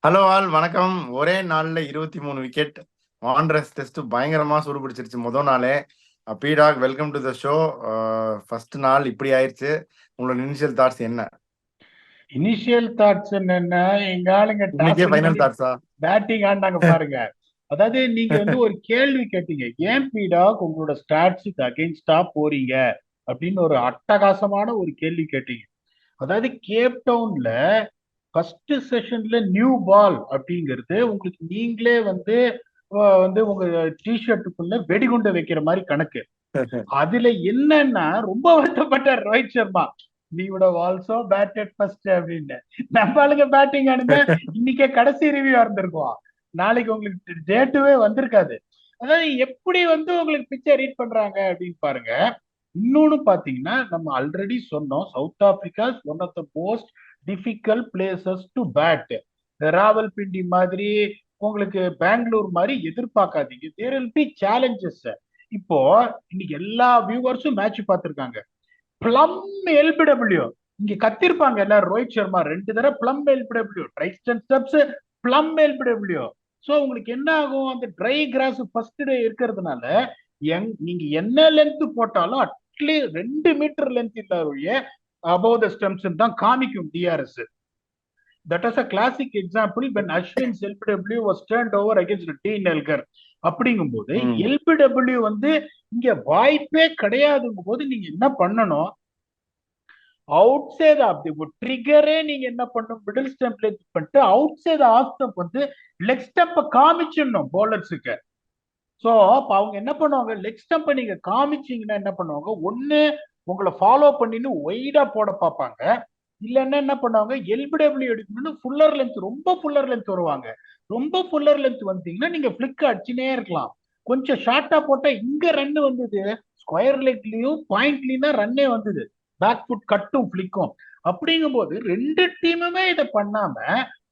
Hello all வணக்கம். ஒரே நாள்ல 23 விக்கெட். வாண்டரஸ் டெஸ்ட் பயங்கரமா சூடு பிடிச்சிருச்சு முதல் நாளே. பீடாக் welcome to the show. First நாள் இப்படி ஆயிருச்சு. உங்களோட இனிஷியல் தாட்ஸ் என்ன? இனிஷியல் தாட்ஸ் என்னன்னா, எங்க ஆளுங்க டாஸ் இன்னைக்கே வின் ஃபைனல் பண்ணி தாட்ஸா? பேட்டிங் ஆடினாங்க பாருங்க. அதாவது நீங்க ஒரு கேள்வி கேட்டீங்க, ஏன் பீடாக் உங்களோட ஸ்டாட்ஸுக்கு அகைன்ஸ்டா போறீங்க அப்படின்னு ஒரு அட்டகாசமான ஒரு கேள்வி கேட்டீங்க. அதாவது கேப் டவுன்ல ஃபர்ஸ்ட் செஷன்ல நியூ பால் அப்படிங்கிறது உங்களுக்கு நீங்களே உங்க டிஷர்ட்டுக்குள்ள வெடிகுண்டை வைக்கிற மாதிரி கணக்கு. அதுல என்னன்னா ரொம்ப வருத்தப்பட்டார் Rohit Sharma. we would have also batted first அப்படின்னு. நம்ம ஆளுங்க பேட்டிங் ஆடுங்க, இன்னைக்கே கடைசி ரிவ்யூ இருந்திருக்கும், நாளைக்கு உங்களுக்கு டேட்டுவே வந்திருக்காது. அதாவது எப்படி உங்களுக்கு பிக்சர் ரீட் பண்றாங்க அப்படின்னு பாருங்க. இன்னொன்னு பாத்தீங்கன்னா, நம்ம ஆல்ரெடி சொன்னோம், South Africa one of the most difficult places to bat. Rawalpindi மாதிரி, உங்களுக்கு பெங்களூர் மாதிரி எதிர்பார்க்காதீங்க. There will be challenges. இப்போ இன்னைக்கு எல்லா வியூவர்ஸும் மேட்ச் பார்த்திருக்காங்க. பிளம் எல்பிடபிள்யூ இங்க கத்திருப்பாங்க எல்லாரும். ரோஹித் சர்மா 2 தடவை plumb LBW, Tristan Stubbs, plumb LBW. So உங்களுக்கு என்ன ஆகும், அந்த ட்ரை கிராஸ் ஃபர்ஸ்ட் டே இருக்கிறதுனால நீங்க என்ன லென்த் போட்டாலும் அட்லீஸ்ட் 2 மீட்டர் லென்த் இல்லாத அபவ் த ஸ்டெம்ஸ் தான் காமிக்கும் TRS. That is a classic example when Ashwin's LBW was turned over against Dean Elgar. அப்படிங்கும்போது எல்பிடபிள்யூ இங்க வாய்ப்பே கிடையாதுங்கும் போது நீங்க என்ன பண்ணணும், அவுட் சைட் ஆஃப் தி ட்ரிகரே நீங்க என்ன பண்ணணும், மிடில் ஸ்டெம்ப்ல பண்ணிட்டு outside of stump leg ஸ்டெம்ப காமிச்சிடணும் பவுலர்ஸுக்கு. ஸோ அப்ப அவங்க என்ன பண்ணுவாங்க, லெக் ஸ்டெம்பை நீங்க காமிச்சீங்கன்னா என்ன பண்ணுவாங்க, ஒண்ணு உங்களை ஃபாலோ பண்ணின்னு ஒய்டா போட பார்ப்பாங்க, இல்லைன்னா என்ன பண்ணுவாங்க, எல்பிடபிள்யூ எடுக்கணும்னு ஃபுல்லர் லென்த், ரொம்ப ஃபுல்லர் லென்த் வருவாங்க. ரொம்ப ஃபுல்லர் லென்த் வந்தீங்கன்னா நீங்க பிளிக் அடிச்சுனே இருக்கலாம். கொஞ்சம் ஷார்ட்டா போட்டா இங்க ரன் வந்தது, ஸ்கொயர் லெக்லயும் பாயிண்ட்லயும் தான் ரன்னே வந்தது, பேக் ஃபுட் கட்டும் பிளிக்கும். அப்படிங்கும் போது 2 டீமுமே இதை பண்ணாம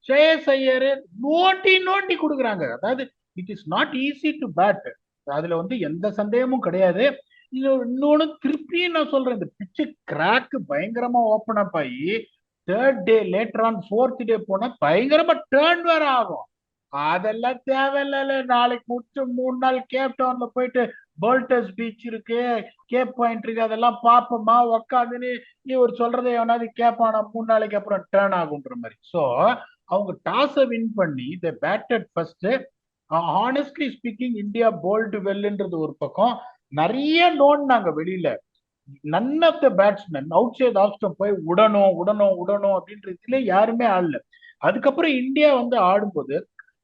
ஸ்ரேயஸ் ஐயர் நோண்டி நோண்டி கொடுக்குறாங்க. அதாவது it is not easy to bat, அதுல எந்த சந்தேகமும் கிடையாது. இன்னொன்னு திருப்பியும் நான் சொல்றேன், இந்த பிச்சு கிராக் பயங்கரமா ஓப்பன் அப் ஆகி third day later on fourth day போனா பயங்கரமா டேர்ன் வேற ஆகும். அதெல்லாம் தேவையில்ல. நாளைக்கு முடிச்சு 3 நாள் கேப் டவுன்ல போயிட்டு போல்டர்ஸ் பீச் இருக்கு, கேப் பாயிண்ட் இருக்கு, அதெல்லாம் பாப்போமா உக்காந்துன்னு இவர் சொல்றதை எவனாவது கேப்பானா 3 நாளைக்கு அப்புறம் டேர்ன் ஆகுன்ற மாதிரி. ஸோ அவங்க டாஸை வின் பண்ணி the batted first. Honestly speaking, India bowled வெல்லுன்றது ஒரு பக்கம், நிறைய நோண்டாங்க வெளியில. None of the batsman outside of stump போய் உடணும் உடணும் உடணும் அப்படின்றதுல யாருமே ஆடல. அதுக்கப்புறம் இந்தியா ஆடும்போது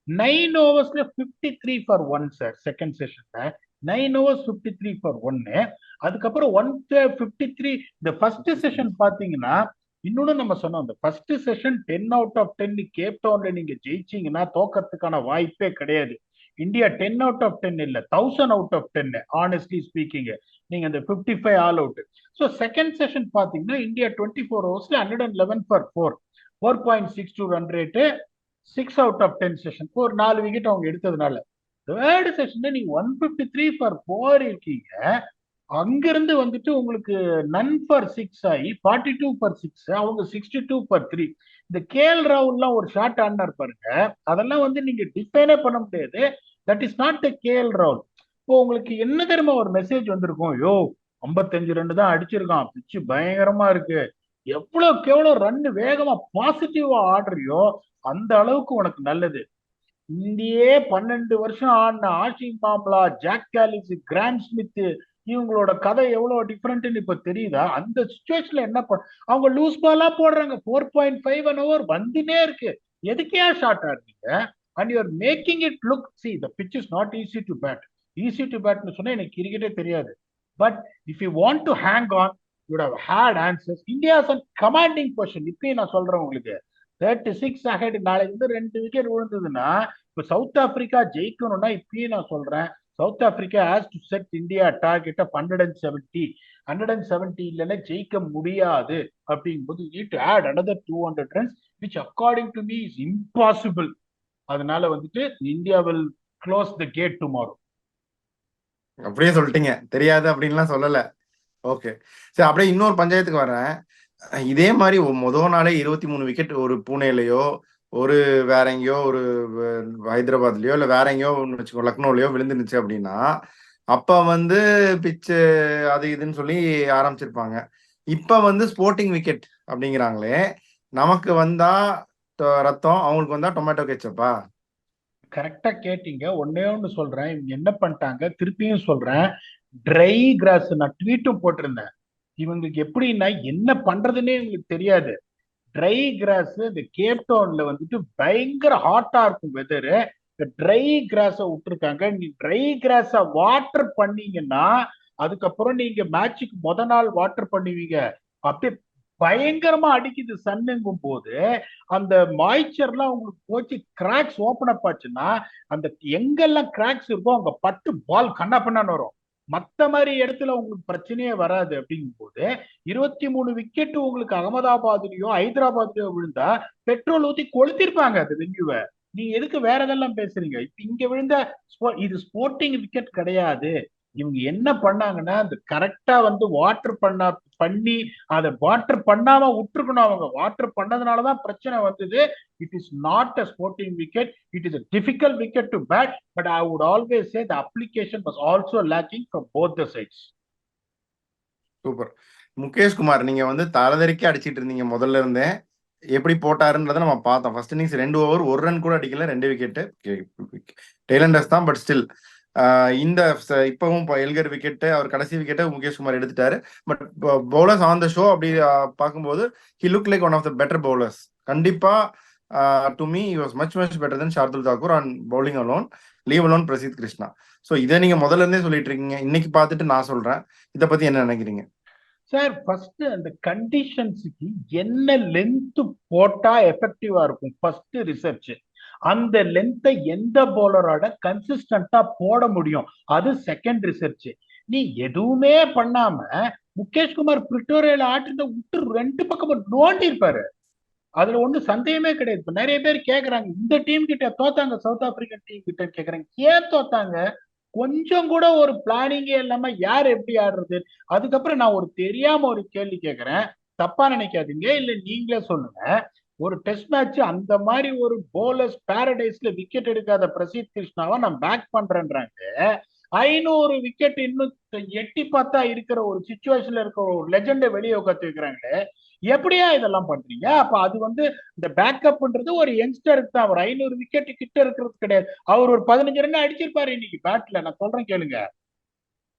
9 ஓவர்ஸ்ல 53 for 1 சார். செகண்ட் செஷன்ல 9 ஓவர்ஸ் 53 for 1. அதுக்கப்புறம் 153 இந்த ஃபர்ஸ்ட் செஷன் பாத்தீங்கன்னா. இன்னொன்னு நம்ம சொன்னோம், இந்த first session 10 out of 10 Cape டவுன்ல நீங்க ஜெயிச்சீங்கன்னா தோக்கத்துக்கான வாய்ப்பே கிடையாது. இந்தியா 10 out of 10 இல்ல, 1000 out of 10 ஆனஸ்ட்லி ஸ்பீக்கிங். நீங்க இந்த 55 all out. So second session பாத்தீங்கன்னா இந்தியா 24 ஓவர்ஸ்ல 111 for 4, 4.62 run rate, 6 out of 10 session, ஒரு 4 விக்கெட் அவங்க எடுத்ததுனால. தேர்ட் செஷன்ல நீங்க 153 for 4 இருக்கீங்க. அங்கிருந்து உங்களுக்கு நன் ஃபார் 6 ஆகி 42 for 6, அவங்க 62 for 3. இந்த கேஎல் ராகுல்லாம் ஒரு ஷாட் ஆடினார் பாருங்க, அதெல்லாம் நீங்க டிஃபைனே பண்ண முடியாது. That is not the KL ராகுல். இப்போ உங்களுக்கு என்ன தெரியுமா ஒரு மெசேஜ் வந்திருக்கும், யோ 55 ரன் தான் அடிச்சிருக்கான், பிச்சு பயங்கரமா இருக்கு, எவ்வளவுக்கு எவ்வளவு ரன் வேகமா பாசிட்டிவா ஆடுறியோ அந்த அளவுக்கு உனக்கு நல்லது. இந்தியே 12 வருஷம் ஆடின Hashim Amla, Jack Kallis, Graeme Smith, இவங்களோட கதை எவ்வளவு டிஃபரெண்ட்னு இப்ப தெரியுதா? அந்த சுச்சுவேஷன்ல என்ன அவங்க லூஸ் பாலா போடுறாங்க, 4.5 an over வந்துனே இருக்கு. எதுக்கே ஷார்ட் ஆடுறீங்க? And you are making it look, see the pitch is not easy to bat. Easy to பேட்னு சொன்னா எனக்கு கிரிக்கெட்டே தெரியாது. But if you want to hang on, you have had answers. India commanding position. இப்பயும் நான் சொல்றேன் உங்களுக்கு, 36 ahead. நாளைக்கு 2 விக்கெட் விழுந்ததுன்னா, இப்ப சவுத் ஆப்பிரிக்கா ஜெயிக்கணும்னா இப்பயும் நான் சொல்றேன், South Africa has to set India target of 170. 170 இல்லைன்னா ஜெயிக்க முடியாது. அப்படிங்கும்போது need to add another 200 runs, which according to me is impossible. அதனால India will close the gate tomorrow. அப்படியே சொல்லிட்டீங்க, தெரியாது அப்படின்லாம் சொல்லல. ஓகே, சரி. அப்படியே இன்னொரு பஞ்சாயத்துக்கு வரேன். இதே மாதிரி முதல் நாளே 23 விக்கெட் ஒரு பூனேலையோ ஒரு வேற எங்கேயோ ஒரு ஹைதராபாத்லயோ இல்ல வேற எங்கேயோ வச்சுக்கோ லக்னோலயோ விழுந்துருந்துச்சு அப்படின்னா அப்ப வந்து பிச்சு அது இதுன்னு சொல்லி ஆரம்பிச்சிருப்பாங்க. இப்ப வந்து ஸ்போர்ட்டிங் விக்கெட் அப்படிங்கிறாங்களே, நமக்கு வந்தா ரத்தம், அவங்களுக்கு வந்தா டொமேட்டோ கெச்சப்பா. கரெக்டா கேட்டீங்க. ஒன்னே ஒண்ணு சொல்றேன், இவங்க என்ன பண்ணிட்டாங்க, திருப்பியும் சொல்றேன், ட்ரை கிராஸ் நான் ட்வீட்டும் போட்டிருந்தேன். இவங்களுக்கு எப்படின்னா என்ன பண்றதுன்னே இவங்களுக்கு தெரியாது. ட்ரை கிராஸ் இந்த கேப் டவுன்ல வந்துட்டு பயங்கர ஹாட்டா இருக்கும் வெதரு. இந்த ட்ரை கிராஸ விட்டுருக்காங்க. நீ ட்ரை கிராஸ வாட்டர் பண்ணீங்கன்னா அதுக்கப்புறம் நீங்க மேட்சுக்கு நாள் வாட்டர் பண்ணுவீங்க. அப்படியே பயங்கரமா அடிக்குது சன்னுங்கும் போது அந்த மாய்ச்சர்லாம் உங்களுக்கு போச்சு, கிராக்ஸ் ஓபன் அப் ஆச்சுன்னா அந்த எங்கெல்லாம் கிராக்ஸ் இருக்கோ அங்க பட்டு பால் கண்ணா பண்ணான்னு வரும். மத்த மாதிரி இடத்துல உங்களுக்கு பிரச்சனையே வராது. அப்படிங்கும் போது 23 விக்கெட் உங்களுக்கு அகமதாபாத்லயோ ஹைதராபாத்லயோ விழுந்தா பெட்ரோல் ஊத்தி கொளுத்திருப்பாங்க அந்த வென்யூவை. நீங்க எதுக்கு வேற எதெல்லாம் பேசுறீங்க? இப்ப இங்க விழுந்த இது ஸ்போர்ட்டிங் விக்கெட் கிடையாது. இவங்க என்ன பண்ணாங்கன்னா அந்த கரெக்டா வந்து வாட்டர் பண்ணி அதை வாட்டர் பண்ணாம விட்டுருக்கணும். அவங்க வாட்டர் பண்ணதுனாலதான் பிரச்சனை வந்தது. It is not a sporting wicket, it is a difficult wicket to bat, but I would always say the application was also lacking from both the sides. Super. Mukesh Kumar, நீங்க வந்து தலதறிக்க அடிச்சிட்டு இருந்தீங்க முதல்ல இருந்தே. எப்படி போட்டாருன்றதை நம்ம பார்த்தோம். ஃபர்ஸ்ட் இன்னிங்ஸ் 2 ஓவர் 1 ரன் கூட அடிக்கல, 2 விக்கெட். டெய்லண்டர்ஸ் தான், பட் ஸ்டில் இந்த இப்பவும் எல்கர் விக்கெட், அவர் கடைசி விக்கெட்டை முகேஷ் குமார் எடுத்துட்டாரு. But bowlers on the show அப்படி பார்க்கும்போது he look like one of the better bowlers. கண்டிப்பா to me he was much better than Shardul Thakur on bowling alone, leave alone Prasidh Krishna. So இதை நீங்க முதல்ல இருந்தே சொல்லிட்டு இருக்கீங்க, இன்னைக்கு பார்த்துட்டு நான் சொல்றேன். இதை பத்தி என்ன நினைக்கிறீங்க சார்? ஃபர்ஸ்ட் அந்த கண்டிஷன்ஸுக்கு என்ன லென்த் போட்டா எஃபெக்டிவா இருக்கும் ஃபர்ஸ்ட் ரிசர்ச். அந்த லென்த்தை எந்த பவுலரோட கன்சிஸ்டன்டா போட முடியும், அது செகண்ட் ரிசர்ச். நீ எதுவுமே பண்ணாம முகேஷ் குமார் பிரிட்டோரியால ஆட்டிருந்த விட்டு 2 பக்கமும் நோண்டி இருப்பாரு. அதுல ஒண்ணு சந்தேகமே கிடையாது. இப்ப நிறைய பேர் கேக்குறாங்க, இந்த டீம் கிட்ட தோத்தாங்க, சவுத் ஆப்பிரிக்கன் டீம் கிட்ட கேக்குறாங்க, ஏன் தோத்தாங்க? கொஞ்சம் கூட ஒரு பிளானிங்கே இல்லாம யார் எப்படி ஆடுறது? அதுக்கப்புறம் நான் ஒரு தெரியாம ஒரு கேள்வி கேட்கிறேன், தப்பா நினைக்காதீங்க, இல்ல நீங்களே சொல்லுங்க. ஒரு டெஸ்ட் மேட்ச் அந்த மாதிரி ஒரு போலர்ஸ் பாரடைஸ்ல விக்கெட் எடுக்காத பிரசீத் கிருஷ்ணாவை நான் பேக் பண்றேன்றாங்க. 500 விக்கெட் இன்னும் எட்டி பார்த்தா இருக்கிற ஒரு சுச்சுவேஷன்ல இருக்கிற ஒரு லெஜெண்டை வெளியே உட்காந்து வைக்கிறாங்களே, எப்படியா இதெல்லாம் பண்றீங்க? அப்ப அது வந்து இந்த பேக்கப்ன்றது ஒரு யங்ஸ்டருக்கு தான். ஒரு 500 விக்கெட் கிட்ட இருக்கிறது கிடையாது. அவர் ஒரு 15 ரன் அடிச்சிருப்பாரு இன்னைக்கு பேட்ல. நான் சொல்றேன் கேளுங்க.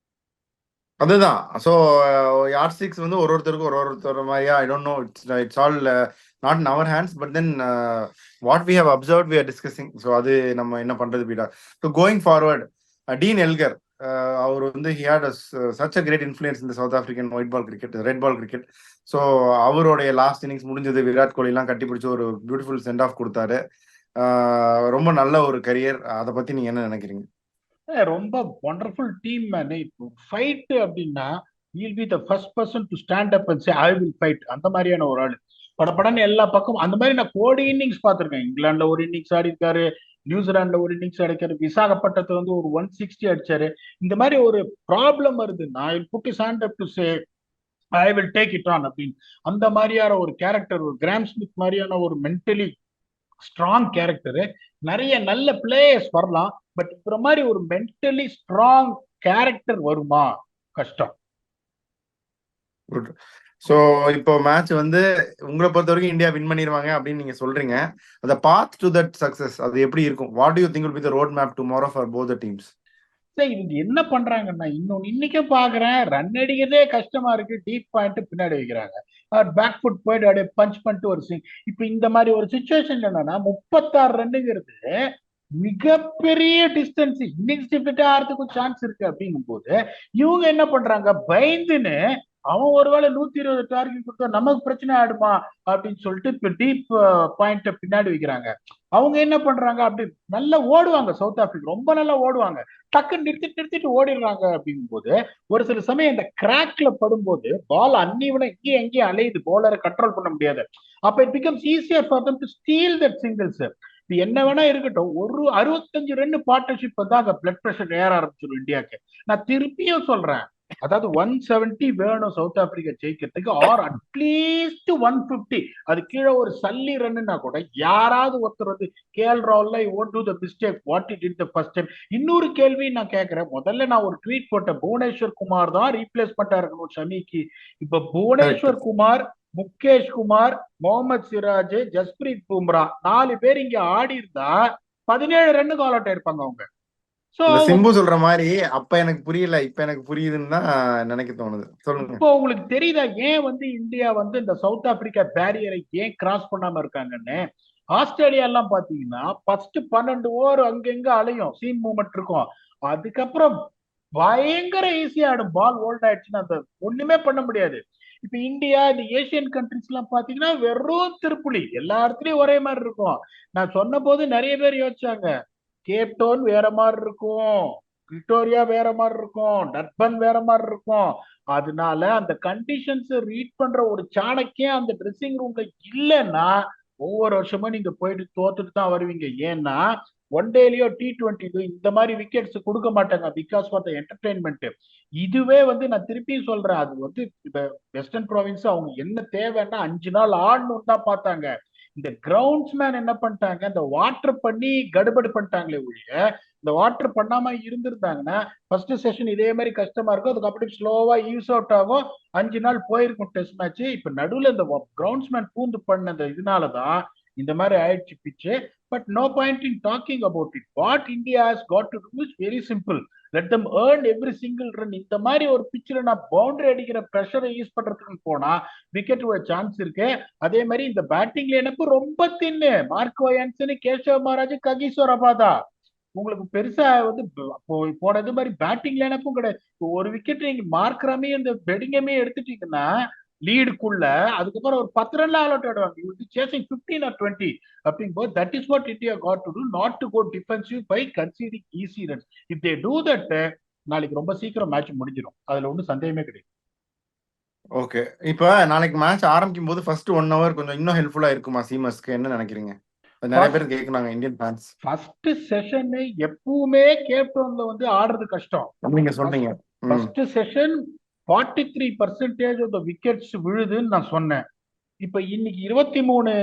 அதுதான். ஸோ யார் சிக்ஸ் வந்து ஒருத்தருக்கு ஒருத்தர் மாதிரியா, I don't know. It's all not in our hands, but then what we have observe we are discussing. So அது நம்ம என்ன பண்றது பீடா. So going forward, Dean Elgar, அவர் வந்து he had such a great influence இந்த South African white ball cricket, red ball cricket. So அவருடைய last innings முடிஞ்சது, விராட் கோலி எல்லாம் கட்டி பிடிச்சி ஒரு பியூட்டிஃபுல் சென்ட் ஆஃப் கொடுத்தாரு. ரொம்ப நல்ல ஒரு கரியர். அதை பத்தி நீங்க என்ன நினைக்கிறீங்க? ரொம்ப ஒண்டர்ஃபுல் டீம் மேனே. இப்போ ஃபைட் அப்படின்னா will be the first person to stand up and say I will fight. அந்த மாதிரியான ஒரு ஆளு. படப்படன்னு எல்லா பக்கம் அந்த மாதிரி நான் கோடி இன்னிங்ஸ் பார்த்திருக்கேன். இங்கிலாந்துல ஒரு இன்னிங்ஸ் ஆடி இருக்காரு, நியூசிலாந்துல ஒரு இன்னிங்ஸ் அடிக்காரு, விசாகப்பட்டத்துல வந்து ஒரு 160 அடிச்சாரு. இந்த மாதிரி ஒரு ப்ராப்ளம் வருது, நான் will put his hand up to say I will take it on அப்படின்னு. அந்த மாதிரியான ஒரு கேரக்டர், ஒரு கிராம் ஸ்மித் மாதிரியான ஒரு மென்டலி ஸ்ட்ராங் கேரக்டரு. நிறைய நல்ல பிளேயர்ஸ் வரலாம், பட் இந்த மாதிரி ஒரு மென்டலி ஸ்ட்ராங் கேரக்டர் வருமா? கஷ்டம். குட். ஸோ இப்போ மேட்ச் வந்து உங்களை பொறுத்த வரைக்கும் இந்தியா வின் பண்ணிடுவாங்க அப்படின்னு நீங்க சொல்றீங்க. அந்த பாத் டு தட் சக்சஸ் அது எப்படி இருக்கும்? What to you think will be the road map tomorrow for both the teams? இவங்க என்ன பண்றாங்கன்னா, இன்னொன்னு இன்னைக்கும் பாக்குறேன், ரன் அடிக்கிறதே கஷ்டமா இருக்கு, டீப் பாயிண்ட் பின்னாடி வைக்கிறாங்க. பேக் ஃபுட் போயிட்டு அப்படியே பஞ்ச் பண்ணிட்டு ஒரு சிங். இப்ப இந்த மாதிரி ஒரு சுச்சுவேஷன் என்னன்னா 36 ரன்னுங்கிறது மிகப்பெரிய டிஸ்டன்ஸ். இன்னிங்ஸ் டிஃபிட்டா ஆறதுக்கும் சான்ஸ் இருக்கு. அப்படிங்கும் போது இவங்க என்ன பண்றாங்க, பயந்துன்னு அவன் ஒருவேளை 120 டார்கெட் கொடுத்தா நமக்கு பிரச்சனை ஆயிடுமா அப்படின்னு சொல்லிட்டு இப்ப டீப் பாயிண்ட பின்னாடி வைக்கிறாங்க. அவங்க என்ன பண்றாங்க, அப்படி நல்லா ஓடுவாங்க. சவுத் ஆப்பிரிக்கா ரொம்ப நல்லா ஓடுவாங்க, டக்குன்னு நிறுத்திட்டு ஓடிடுறாங்க. அப்படிங்கும் போது ஒரு சில சமயம் இந்த கிராக்ல படும்போது பால் அன்னிவன இங்கேயும் எங்கேயும் அலையுது, போலரை கண்ட்ரோல் பண்ண முடியாது. அப்ப it becomes easier for them to steel that singles. இது என்ன வேணா இருக்கட்டும், ஒரு 65 ரன் பார்ட்னர்ஷிப் வந்து அங்க பிளட் பிரஷர் ஏற ஆரம்பிச்சிடும் இந்தியாவுக்கு. நான் திருப்பியும் சொல்றேன், அதாவது 170 வேணும் சவுத் ஆப்பிரிக்கா ஜெயிக்கிறதுக்கு, ஆர் அட்லீஸ்ட் 150. அது கீழே ஒரு சல்லி ரன்னுனா கூட யாராவது ஒருத்தர் வந்து கேஎல் ராகுல் won't to the mistake what it in the first time. இன்னொரு கேள்வி நான் கேட்கிறேன். முதல்ல நான் ஒரு ட்வீட் போட்டேன், புவனேஸ்வர் குமார் தான் ரீப்ளேஸ்மெண்டா இருக்கணும் ஷமிக்கு. இப்ப கரெக்ட். புவனேஸ்வர் குமார், முகேஷ் குமார், முகமது சிராஜ், ஜஸ்பிரீத் பும்ரா 4 பேர் இங்க ஆடி இருந்தா 17 ரன்னுக்கு ஆல் அவுட் ஆயிருப்பாங்க அவங்க. சோ இந்த சிம்பு சொல்ற மாதிரி அப்ப எனக்கு புரியல, இப்ப எனக்கு புரியுதுன்னு தான் நினைக்க தோணுது. சொல்லுங்க. இப்போ உங்களுக்கு தெரியுதா ஏன் வந்து இந்தியா வந்து இந்த சவுத் ஆப்பிரிக்கா பேரியரை ஏன் கிராஸ் பண்ணாம இருக்காங்கன்னு? ஆஸ்திரேலியா எல்லாம் பாத்தீங்கன்னா ஃபர்ஸ்ட் 12 ஓவர் அங்கங்க அலையும், சீம் மூவ்மெண்ட் இருக்கும். அதுக்கப்புறம் பயங்கர ஈஸியா ஆடும். பால் ஓல்ட் ஆயிடுச்சுன்னா அந்த ஒண்ணுமே பண்ண முடியாது. இப்ப இந்தியா, இந்த ஏசியன் கண்ட்ரிஸ் எல்லாம் பாத்தீங்கன்னா வெறும் திருப்புலி, எல்லா இடத்துலயும் ஒரே மாதிரி இருக்கும். நான் சொன்ன போது நிறைய பேர் யோசிச்சாங்க, கேப்டவுன் வேற மாதிரி இருக்கும், விக்டோரியா வேற மாதிரி இருக்கும், டர்பன் வேற மாதிரி இருக்கும். அதனால அந்த கண்டிஷன்ஸ் ரீட் பண்ற ஒரு சாணக்கியம் அந்த ட்ரெஸ்ஸிங் ரூம்ல இல்லைன்னா ஒவ்வொரு வருஷமும் நீங்க போயிட்டு தோத்துட்டு தான் வருவீங்க. ஏன்னா ஒன் டேலயோ T20 இந்த மாதிரி விக்கெட்ஸ் கொடுக்க மாட்டாங்க, பிகாஸ் ஃபார் த என்டர்டைன்மெண்ட். இதுவே வந்து நான் திருப்பி சொல்றேன், அது வந்து இப்ப வெஸ்டர்ன் ப்ராவின்ஸ் அவங்க என்ன தேவைன்னா 5 நாள் ஆடணும் தான் பார்த்தாங்க. இந்த கிரவுண்ட்ஸ்மேன் என்ன பண்ணிட்டாங்க, இந்த வாட்டர் பண்ணி கடுபடு பண்ணிட்டாங்களே ஒழிய, இந்த வாட்டர் பண்ணாம இருந்திருந்தாங்கன்னா ஃபர்ஸ்ட் செஷன் இதே மாதிரி கஷ்டமா இருக்கும், அதுக்கப்புறம் ஸ்லோவா யூஸ் அவுட் ஆகும், 5 நாள் போயிருக்கும் டெஸ்ட் மேட்ச். இப்ப நடுவில் இந்த கிரவுண்ட்ஸ்மேன் பூந்து பண்ண இந்த இதனாலதான் இந்த மாதிரி ஆயிடுச்சு pitch. But no point in talking about it. What India has got to do is very simple, let them earn every single run. இந்த மாதிரி ஒரு பிச்சில் நான் பவுண்டரி அடிக்கிற ப்ரெஷரை யூஸ் பண்றதுக்கு போனா விக்கெட் விட சான்ஸ் இருக்கு. அதே மாதிரி இந்த பேட்டிங் லைனப் ரொம்ப thin, Marco Jansen, Keshav Maharaj, Kagiso Rabada. உங்களுக்கு பெருசா வந்து போனது மாதிரி பேட்டிங் லைனப்பும் கிடையாது. ஒரு விக்கெட் நீங்க மார்க்ரமே இந்த பெடிங்கமே எடுத்துட்டீங்கன்னா லீடுக்குள்ள, அதுக்கப்புறம் ஒரு 10 ரன்ல ஆல் அவுட் ஆடுவாங்க. யூ வில் சேசிங் 15 or 20 அப்படிங்கும்போது that is what India got to do, not to go defensive by conceding easy runs. If they do that நாளைக்கு ரொம்ப சீக்கிரம் மேட்ச் முடிஞ்சிடும், அதுல ஒன்றும் சந்தேகமே கிடையாது. ஓகே. இப்ப நாளைக்கு மேட்ச் ஆரம்பிக்கும் போது ஃபர்ஸ்ட் 1 ஹவர் கொஞ்சம் இன்னும் ஹெல்ப்ஃபுல்லா இருக்குமா சீமர்ஸ்க்கு? என்ன நினைக்கிறீங்க? அது நிறைய பேர் கேட்குறாங்க, இந்தியன் ஃபேன்ஸ். ஃபர்ஸ்ட் செஷன் எப்பவுமே கேப்டவுன்ல வந்து ஆடுறது கஷ்டம். நீங்க சொல்றீங்க. First session 43% of the wickets விழுதுன்னு நான் சொன்னேன். இப்ப இன்னைக்கு 23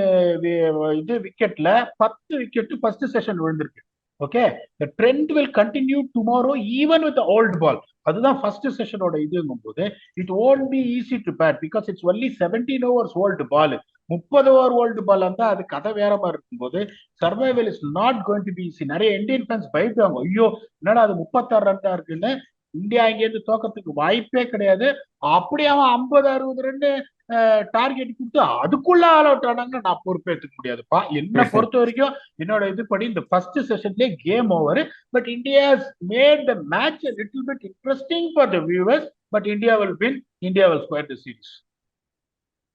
இது விக்கெட்ல 10 விக்கெட் ஃபர்ஸ்ட் செஷன் விழுந்திருக்கு. Okay, the trend will continue tomorrow even with the old ball. அதுதான் ஃபர்ஸ்ட் செஷனோட இதுங்கும் போது it won't be easy to bat because it's only 17 overs old ball. 30 over old ball இருந்தா அது கதை வேற மாதிரி இருக்கும்போது survival is not going to be easy. நிறைய Indian fans பயப்படுவாங்க, ஐயோ என்னடா அது 36 ரன் தான் இருக்குன்னு, இந்தியா இங்கேருந்து தோக்கத்துக்கு வாய்ப்பே கிடையாது. அப்படி அவன் 50-60 ரன் டார்கெட் கொடுத்து அதுக்குள்ள ஆல் அவுட் ஆனாங்கன்னா நான் பொறுப்பேற்றுக்க முடியாதுப்பா. என்ன பொறுத்த வரைக்கும் என்னோட இதுபடி இந்த ஃபர்ஸ்ட் செஷன்லேயே game over. But India made the match little bit interesting for the viewers. But India will win, India will square the series.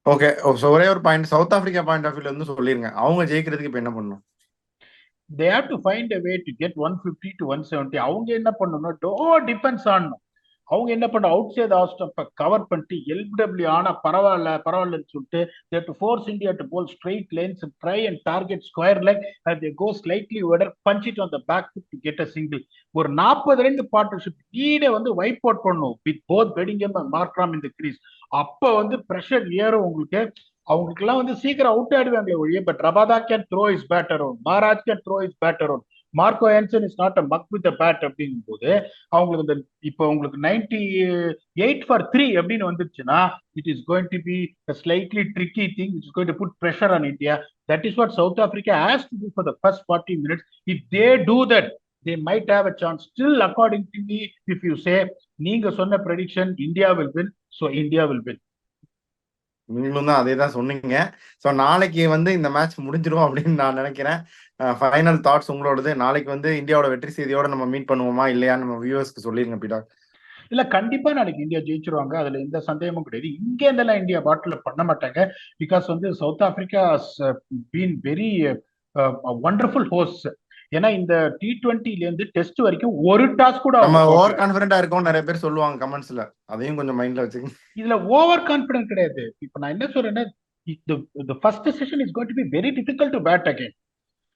Okay. ஒரே ஒரு point South Africa point of வியூல இருந்து சொல்லிருங்க, அவங்க ஜெயிக்கிறதுக்கு இப்ப என்ன பண்ணணும்? they have to find a way to get 150 to 170. அவங்க என்ன பண்ணணும், டிஃபென்ஸ் ஆடணும். அவங்க என்ன பண்ண, அவுட் சைட் ஆஃப் ஸ்டம்பை கவர் பண்ணிட்டு எல்பிடபிள்யூ ஆனா பரவாயில்லன்னு சொல்லிட்டு they have to force India to bowl straight lanes and try and target square leg and they go slightly wider, punch it on the back foot to get a single. ஒரு 40 run partnership லீடை வந்து wipe out பண்ணும் with both Bedingham and Markram in the crease. அப்ப வந்து pressure ஏறும் உங்களுக்கு. அவங்களுக்கு எல்லாம் வந்து சீக்கிரம் அவுட் ஆயிடுவாங்களே ஒழிய, but Rabada can throw his bat around, Maharaj can throw his bat around, Marco Jansen is not a mug with bat அப்படிங்கும் போது அவங்களுக்கு இந்த இப்போ உங்களுக்கு 98 for 3 அப்படின்னு வந்துருச்சுன்னா it is going to be slightly tricky thing which is going to put pressure on India. That is what South Africa has to do for the first 40 minutes. If they do that, they might have a chance. Still, according to me, if you say நீங்க சொன்ன prediction, India will win, so India will win. நீங்களும் தான் அதே தான் சொன்னீங்க. So நாளைக்கு வந்து இந்த மேட்ச் முடிஞ்சிடும் அப்படின்னு நான் நினைக்கிறேன். ஃபைனல் தாட்ஸ் உங்களோடது. நாளைக்கு வந்து இந்தியாவோட வெற்றி செய்தியோட நம்ம மீட் பண்ணுவோமா இல்லையான்னு நம்ம வியூவர்ஸ்க்கு சொல்லிருங்க பீடா. இல்ல கண்டிப்பா நாளைக்கு இந்தியா ஜெயிச்சிருவாங்க, அதுல எந்த சந்தேகமும் கிடையாது. இங்க இருந்தெல்லாம் இந்தியா பாட்டில் பண்ண மாட்டாங்க. பிகாஸ் வந்து south Africa been very wonderful host. ஏன்னா இந்த T20ல இருந்து டெஸ்ட் வரைக்கும் ஒரு டாஸ் கூட நம்ம ஓவர் கான்ஃபிடென்ட்டா இருக்கோம் நிறைய பேர் சொல்லுவாங்க கமெண்ட்ஸ்ல, அதையும் கொஞ்சம் மைண்ட்ல வச்சுக்கோங்க. இதுல ஓவர் கான்பிடன்ட் கிடையாது. இப்ப நான் என்ன சொல்றேன்னா, the first session is going to be very difficult to bat again.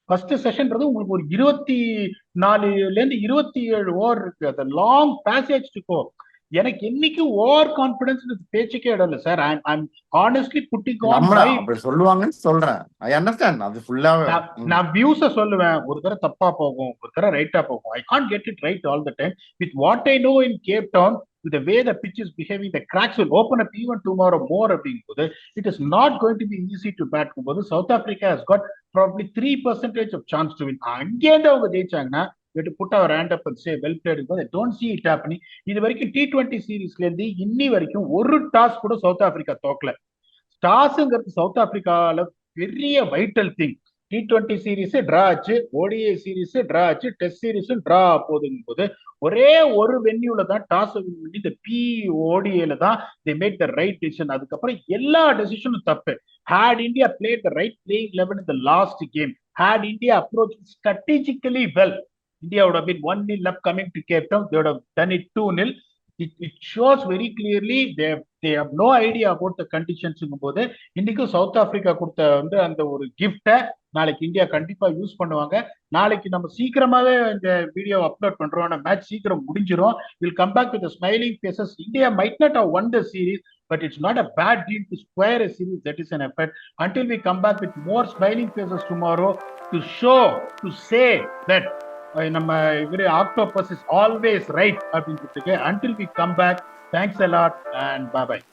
First செஷன்றது உங்களுக்கு ஒரு 24ல இருந்து 27 ஓவர் இருக்கு, அந்த லாங் பேசேஜ் டு கோ. எனக்கு என்னைக்கு ஓவர் கான்பிடன்ஸ் பேச்சுக்கே இடம் இல்லை sir. I'm honestly pudding on நம்ம மை. அப்படி சொல்லுவாங்கன்னு சொல்றேன். I understand. அது ஃபுல்லாவே நான் வியூஸ சொல்லுவேன். ஒரு தடவை தப்பா போகும், ஒரு தடவை ரைட்டா போகும். I can't get it right all the time. With what I know in Cape Town, with the way the pitch is behaving, the cracks will open up even tomorrow more அப்படிங்கும்போது it is not going to be easy to bat போது South Africa has got probably 3% of chance to win. அங்கேருந்து அவங்க ஜெயிச்சாங்கன்னா to put our hand up and say well played because I don't see it happening. இது வரைக்கும் T20 சீரீஸ்ல இருந்து இன்னி வரைக்கும் ஒரு டாஸ் கூட சவுத் ஆப்பிரிக்கா தோக்கல. டாஸ்ங்கிறது சவுத் ஆப்பிரிக்கால பெரிய vital thing. T20 series draw ஆச்சு, ஓடிஐ சீரீஸ் டிரா ஆச்சு, டெஸ்ட் சீரீஸும் டிரா போதுங்கும் போது ஒரே ஒரு வென்யூல தான் டாஸ் பண்ணி இந்த ஓடிஐல தான் they made the right decision. அதுக்கப்புறம் எல்லா டெசிஷனும் தப்பு. had India played the right playing 11 in the last game, had India approached strategically well, India would have been 1-0 up coming to Cape Town. They would have done it 2-0. It shows very clearly they have no idea about the conditions. போது இன்னைக்கு south Africa கொடுத்த வந்து அந்த ஒரு கிஃப்டை நாளைக்கு India கண்டிப்பா use பண்ணுவாங்க. நாளைக்கு நம்ம சீக்கிரமாவே இந்த வீடியோ அப்லோட் பண்றோம். மேட்ச் சீக்கிரம் முடிஞ்சிரும். Will come back to the smiling faces. India might not have won the series, but it's not a bad deal to square a series. That is an effort. Until we come back with more smiling faces tomorrow to show, to say that நம்ம இவரு octopus is always right அப்படின்னு சொல்லிட்டு. until we come back, thanks a lot and bye bye.